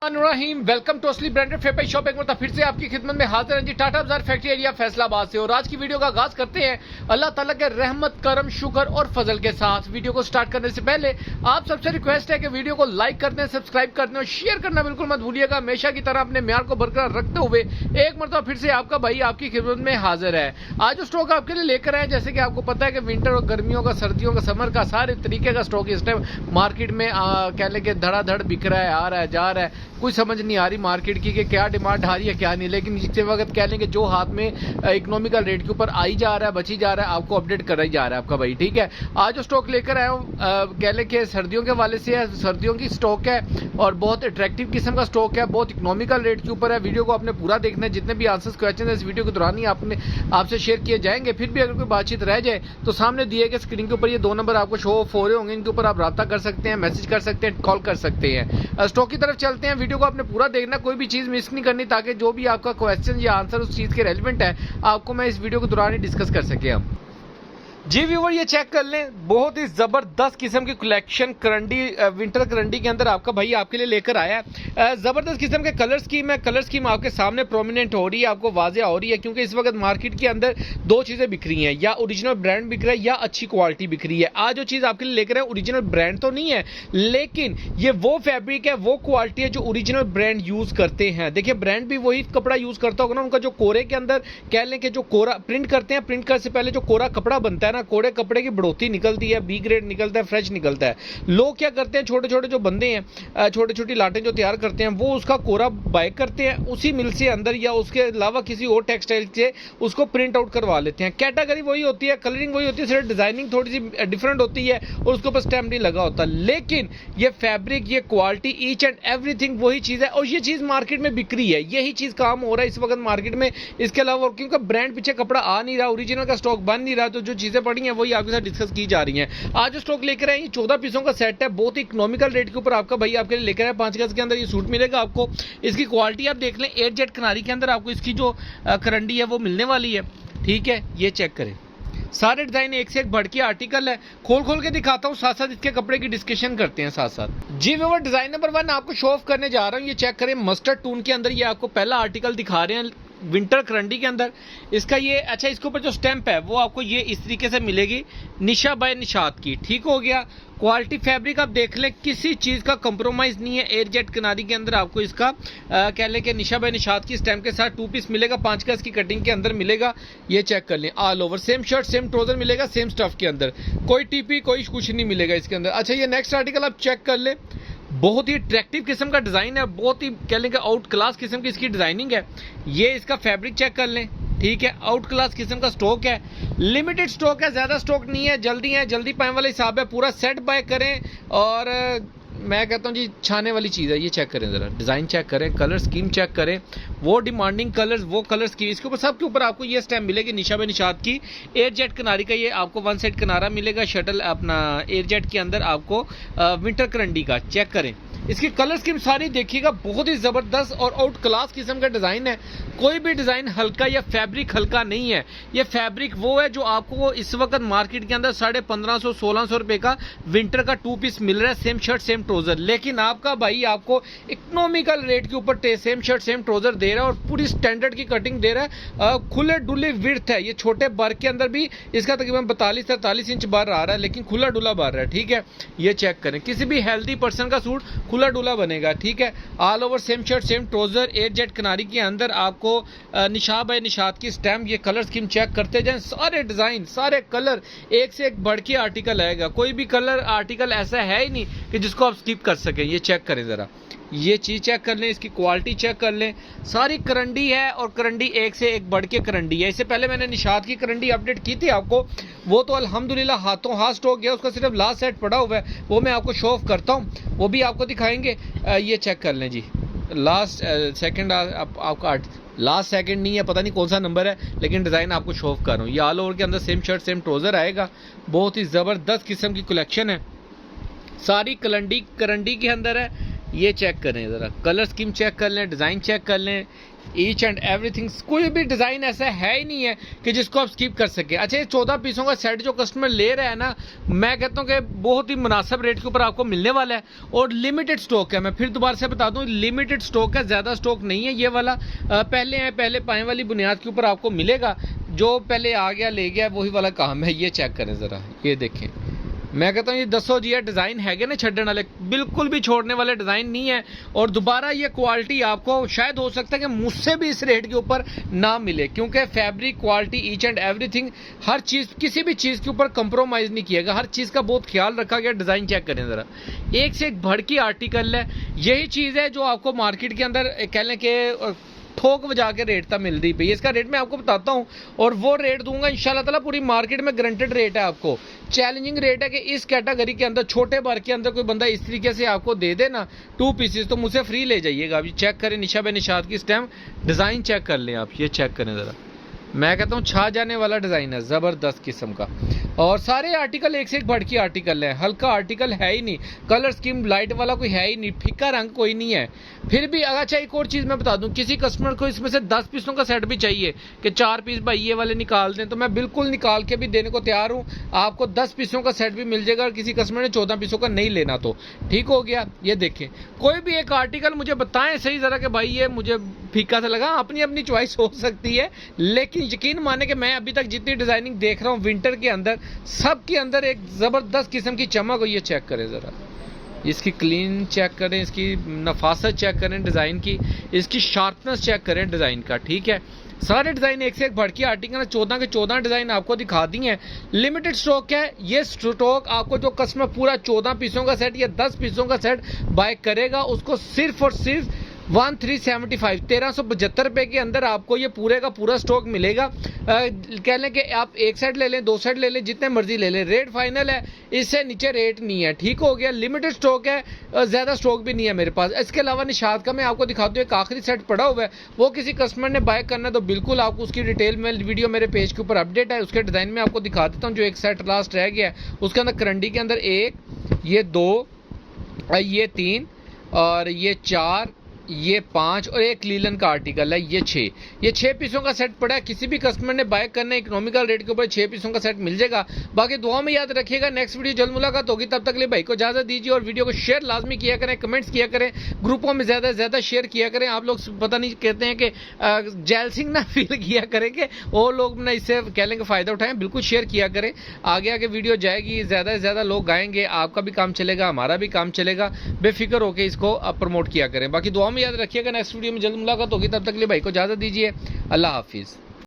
Rahim welcome to असली branded फेपर shop. एक मतलब फिर से आपकी खिदमत में हाजिर हैं जी, टाटा बाजार फैक्ट्री एरिया फैसलाबाद से। और आज की वीडियो का आगाज करते हैं अल्लाह ताला के रहमत करम शुक्र और फजल के साथ। वीडियो को स्टार्ट करने से पहले आप सबसे रिक्वेस्ट है कि वीडियो को लाइक कर दें, सब्सक्राइब कर दें और शेयर करना बिल्कुल मत भूलिएगा। हमेशा की तरह अपने म्यार को बरकरार रखते हुए एक मरतबा फिर से आपका भाई आपकी खिदमत में हाजिर है। आज जो स्टॉक आपके लिए लेकर आए, जैसे कि आपको पता है कि विंटर और गर्मियों का, सर्दियों का, समर का सारे तरीके का स्टॉक इस टाइम मार्केट में कह लें कि धड़ाधड़ बिक रहा है, आ रहा है, जा रहा है। कुछ समझ नहीं आ रही मार्केट की कि क्या डिमांड आ रही है क्या नहीं, लेकिन जिसके वक्त कह लें कि जो हाथ में इकोनॉमिकल रेट के ऊपर आई जा रहा है, बची जा रहा है, आपको अपडेट कर ही जा रहा है आपका भाई। ठीक है, आज जो स्टॉक लेकर आया हूँ कह लें कि सर्दियों के हवाले से है, सर्दियों की स्टॉक है और बहुत अट्रैक्टिव किस्म का स्टॉक है, बहुत इकोनॉमिकल रेट के ऊपर है। वीडियो को आपने पूरा देखना है, जितने भी आंसर्स क्वेश्चन है इस वीडियो के दौरान ही आपसे शेयर किए जाएंगे। फिर भी अगर कोई बातचीत रह जाए तो सामने दिए गए स्क्रीन के ऊपर ये 2 नंबर आपको शो ऑफ हो रहे होंगे, इनके ऊपर आप रब्ता कर सकते हैं, मैसेज कर सकते हैं, कॉल कर सकते हैं। स्टॉक की तरफ चलते हैं। वीडियो को आपने पूरा देखना, कोई भी चीज मिस नहीं करनी, ताकि जो भी आपका क्वेश्चन या आंसर उस चीज के रेलिवेंट है आपको मैं इस वीडियो के दौरान ही डिस्कस कर सके हम। जी व्यूवर, ये चेक कर लें, बहुत ही जबरदस्त किस्म की कलेक्शन करंडी विंटर करंडी के अंदर आपका भाई आपके लिए लेकर आया है। जबरदस्त किस्म के कलर स्कीम है। कलर स्कीम आपके सामने प्रोमिनेंट हो रही है, आपको वाज़ेह हो रही है, क्योंकि इस वक्त मार्केट के अंदर 2 चीजें बिक रही हैं, या ओरिजिनल ब्रांड बिक रहा है या अच्छी क्वालिटी बिक रही है। आज जो चीज आपके लिए लेकर आए ओरिजिनल ब्रांड तो नहीं है, लेकिन ये वो फैब्रिक है, वो क्वालिटी है जो ओरिजिनल ब्रांड यूज करते हैं। देखिए, ब्रांड भी वही कपड़ा यूज करता होगा ना, उनका जो कोरे के अंदर कह लें कि जो कोरा प्रिंट करते हैं, प्रिंट करने से पहले जो कोरा कपड़ा बनता है ना, कोरे कपड़े की बढ़ोती निकलती है, बी ग्रेड निकलता है, फ्रेश निकलता है। लोग क्या करते हैं, छोटे छोटे जो बंदे हैं, छोटी छोटी लाटें जो तैयार करते हैं, वो उसका कोरा बाय करते हैं उसी मिल से अंदर, या उसके अलावा किसी और टेक्सटाइल से उसको प्रिंट आउट करवा लेते हैं। कैटेगरी वही होती है, कलरिंग वही होती है, सिर्फ डिजाइनिंग थोड़ी सी डिफरेंट होती है और उसके ऊपर स्टैम्प नहीं लगा होता। लेकिन ये फैब्रिक, ये क्वालिटी, ईच एंड एवरीथिंग वही चीज है और ये चीज मार्केट में बिक्री है। यही चीज काम हो रहा है इस वक्त मार्केट में। इसके अलावा क्योंकि ब्रांड पीछे कपड़ा आ नहीं रहा, ओरिजिनल का स्टॉक बन नहीं रहा, तो जो चीजें पड़ी हैं वही आपके साथ डिस्कस की जा रही हैं। आज जो स्टॉक लेकर आए 14 पीसों का सेट है, बहुत ही इकोनॉमिकल रेट के ऊपर आपका भाई आपके लिए लेकर आए। 5 गज के अंदर ये सूट मिलेगा आपको। इसकी क्वालिटी आप देख लें, 8 जेट किनारी के अंदर आपको इसकी जो करंडी है वो मिलने वाली है। ठीक है, ये चेक करें, सारे डिजाइन एक से एक बढ़ के आर्टिकल है। खोल के दिखाता हूँ, साथ साथ इसके कपड़े की डिस्कशन करते हैं साथ साथ। जी व्यूअर, डिजाइन नंबर 1 आपको शो ऑफ करने जा रहा हूँ। ये चेक करें, मस्टर्ड टून के अंदर ये आपको पहला आर्टिकल दिखा रहे हैं विंटर करंडी के अंदर। इसका ये अच्छा, इसके ऊपर जो स्टैंप है वो आपको ये इस तरीके से मिलेगी, निशा बाय निशात की। ठीक हो गया। क्वालिटी फैब्रिक आप देख लें, किसी चीज का कंप्रोमाइज नहीं है। एयर जेट किनारी के अंदर आपको इसका कह लें कि निशा बाय निशात की स्टैंप के साथ 2 पीस मिलेगा, 5 गज की कटिंग के अंदर मिलेगा। ये चेक कर लें, all over same shirt, same trouser मिलेगा, सेम स्टफ के अंदर, कोई टीपी कोई कुछ नहीं मिलेगा इसके अंदर। अच्छा, ये नेक्स्ट आर्टिकल आप चेक कर ले, बहुत ही अट्रैक्टिव किस्म का डिजाइन है, बहुत ही कह लेंगे आउट क्लास किस्म की इसकी डिजाइनिंग है। ये इसका फैब्रिक चेक कर लें। ठीक है, आउट क्लास किस्म का स्टॉक है, लिमिटेड स्टॉक है, ज्यादा स्टॉक नहीं है, जल्दी पाए वाले हिसाब है। पूरा सेट बाय करें और मैं कहता हूँ जी छाने वाली चीज़ है। ये चेक करें, जरा डिज़ाइन चेक करें, कलर स्कीम चेक करें, वो डिमांडिंग कलर्स, वो कलर स्कीम। इसके ऊपर सबके ऊपर आपको ये स्टैम्प मिलेगी निशा बाय निशात की। एयर जेट किनारी का ये आपको 1 सेट किनारा मिलेगा, शटल अपना एयर जेट के अंदर आपको विंटर करंडी का। चेक करें, इसकी कलर स्कीम सारी देखिएगा, बहुत ही जबरदस्त और आउट क्लास किस्म का डिजाइन है। कोई भी डिजाइन हल्का या फैब्रिक हल्का नहीं है। ये फैब्रिक वो है जो आपको इस वक्त मार्केट के अंदर 1550-1600 रुपए का विंटर का 2 पीस मिल रहा है, सेम शर्ट सेम ट्राउजर। लेकिन आपका भाई आपको इकोनॉमिकल रेट के ऊपर सेम शर्ट सेम ट्राउजर दे रहा है और पूरी स्टैंडर्ड की कटिंग दे रहा है। खुले डुले विड्थ है, ये छोटे बार के अंदर भी इसका तकरीबन 42-43 इंच बार आ रहा है, लेकिन खुला डुला बार रहा है। ठीक है, ये चेक करें, किसी भी हेल्दी पर्सन का सूट खुला डुला बनेगा। ठीक है, all over same shirt same trouser, air jet किनारी के अंदर आपको निशा बाय निशात की स्टैम्प। ये कलर स्कीम चेक करते जाएं, सारे डिजाइन, सारे कलर, एक से एक बढ़ के आर्टिकल आएगा। कोई भी कलर आर्टिकल ऐसा है ही नहीं कि जिसको आप स्किप कर सकें। ये चेक करें जरा, ये चीज चेक कर लें, इसकी क्वालिटी चेक कर लें। सारी करंडी है और करंडी एक से एक बढ़ के करंडी है। इससे पहले मैंने निशात की करंडी अपडेट की थी आपको, वो तो अल्हम्दुलिल्लाह हाथों हाथ स्टॉक गया, उसका सिर्फ लास्ट सेट पड़ा हुआ है, वो मैं आपको शो ऑफ करता हूँ, वो भी आपको दिखाएंगे। ये चेक कर लें जी, लास्ट सेकंड आपका लास्ट सेकंड नहीं है, पता नहीं कौन सा नंबर है, लेकिन डिजाइन आपको शो ऑफ कर रहा हूँ। ये ऑल ओवर के अंदर सेम शर्ट सेम ट्राउजर आएगा। बहुत ही जबरदस्त किस्म की कलेक्शन है, सारी करंडी के अंदर है। ये चेक करें ज़रा, कलर स्कीम चेक कर लें, डिज़ाइन चेक कर लें, ईच एंड एवरीथिंग। कोई भी डिज़ाइन ऐसा है ही नहीं है कि जिसको आप स्किप कर सके। अच्छा, ये 14 पीसों का सेट जो कस्टमर ले रहा है ना, मैं कहता हूँ कि बहुत ही मुनासिब रेट के ऊपर आपको मिलने वाला है और लिमिटेड स्टॉक है। मैं फिर दोबारा से बता दूँ, लिमिटेड स्टॉक है, ज़्यादा स्टॉक नहीं है। ये वाला पहले है, पहले पाए वाली बुनियाद के ऊपर आपको मिलेगा। जो पहले आ गया ले गया वही वाला काम है। ये चेक करें ज़रा, ये देखें। मैं कहता हूँ ये दसो जी डिज़ाइन है ना छड्डन वाले, बिल्कुल भी छोड़ने वाले डिज़ाइन नहीं है। और दोबारा ये क्वालिटी आपको शायद हो सकता है कि मुझसे भी इस रेट के ऊपर ना मिले, क्योंकि fabric quality each and everything, हर चीज़, किसी भी चीज़ के ऊपर कंप्रोमाइज़ नहीं किया गया, हर चीज़ का बहुत ख्याल रखा गया। डिज़ाइन चेक करें ज़रा, एक से एक भड़की आर्टिकल है। यही चीज़ है जो आपको मार्केट के अंदर कह लें कि ठोक बजा के रेट तक मिल रही है। इसका रेट मैं आपको बताता हूँ और वो रेट दूंगा इंशाल्लाह ताला, पूरी मार्केट में गारंटेड रेट है आपको। चैलेंजिंग रेट है कि इस कैटेगरी के अंदर, छोटे बार के अंदर कोई बंदा इस तरीके से आपको दे देना 2 पीसेस, तो मुझसे फ्री ले जाइएगा। अभी चेक करें निशा बे निशात की स्टैम्प, डिज़ाइन चेक कर लें आप, ये चेक करें ज़रा। मैं कहता हूँ छा जाने वाला डिज़ाइन है, ज़बरदस्त किस्म का। और सारे आर्टिकल एक से एक भड़की आर्टिकल है, हल्का आर्टिकल है ही नहीं, कलर स्कीम लाइट वाला कोई है ही नहीं, फीका रंग कोई नहीं है। फिर भी अच्छा, एक और चीज़ मैं बता दूं, किसी कस्टमर को इसमें से 10 पीसों का सेट भी चाहिए कि 4 पीस भाई ये वाले निकाल दें, तो मैं बिल्कुल निकाल के भी देने को तैयार हूँ। आपको 10 पीसों का सेट भी मिल जाएगा। और किसी कस्टमर ने 14 पीसों का नहीं लेना तो ठीक हो गया। ये देखें, कोई भी एक आर्टिकल मुझे बताएं सही ज़रा कि भाई ये मुझे फीका सा लगा। अपनी अपनी चॉइस हो सकती है, लेकिन यकीन माने कि मैं अभी तक जितनी डिज़ाइनिंग देख रहा हूँ विंटर के अंदर, सब के अंदर एक ज़बरदस्त किस्म की चमक हो। ये चेक करें ज़रा, इसकी क्लीन चेक करें, इसकी नफासत चेक करें डिज़ाइन की, इसकी शार्पनेस चेक करें डिज़ाइन का। ठीक है, सारे डिज़ाइन एक से एक भड़की आर्टिकल है। 14 के 14 डिज़ाइन आपको दिखा दी हैं। लिमिटेड स्टॉक है। ये स्टॉक आपको जो कस्टमर पूरा 14 पीसों का सेट या 10 पीसों का सेट बाय करेगा, उसको सिर्फ और सिर्फ 1375 1375 रुपये के अंदर आपको ये पूरे का पूरा स्टॉक मिलेगा। कह लें कि आप एक सेट ले लें, 2 सेट ले लें, जितने मर्जी ले लें, रेट फाइनल है, इससे नीचे रेट नहीं है। ठीक हो गया, लिमिटेड स्टॉक है, ज़्यादा स्टॉक भी नहीं है मेरे पास। इसके अलावा निशात का मैं आपको दिखाता हूँ, एक आखिरी सेट पड़ा हुआ है, वो किसी कस्टमर ने बाय करना है तो बिल्कुल आपको उसकी डिटेल में वीडियो मेरे पेज के ऊपर अपडेट है, उसके डिज़ाइन में आपको दिखा देता हूँ। जो एक सेट लास्ट रह गया है उसके अंदर करंडी के अंदर 1, ये 2, ये 3 और ये 4, ये 5 और एक लीलन का आर्टिकल है, ये 6। ये 6 पीसों का सेट पड़ा है। किसी भी कस्टमर ने बाय करना है इकोनॉमिकल रेट के ऊपर 6 पीसों का सेट मिल जाएगा। बाकी दुआ में याद रखिएगा, नेक्स्ट वीडियो जल्द मुलाकात होगी। तब तक के लिए भाई को इजाजत दीजिए और वीडियो को शेयर लाजमी किया करें, कमेंट्स किया करें, ग्रुपों में ज़्यादा से ज़्यादा शेयर किया करें। आप लोग पता नहीं कहते हैं कि जेलसिंग ना फील किया करें कि वो लोग ना इससे कह लेंगे फ़ायदा उठाएं, बिल्कुल शेयर किया करें। आगे आगे वीडियो जाएगी, ज़्यादा से ज़्यादा लोग आएंगे, आपका भी काम चलेगा, हमारा भी काम चलेगा। बेफिक्र होकर इसको आप प्रमोट किया करें। बाकी दुआ में याद रखिएगा, नेक्स्ट वीडियो में जल्द मुलाकात होगी। तब तक के लिए भाई को इजाजत दीजिए। अल्लाह हाफिज़।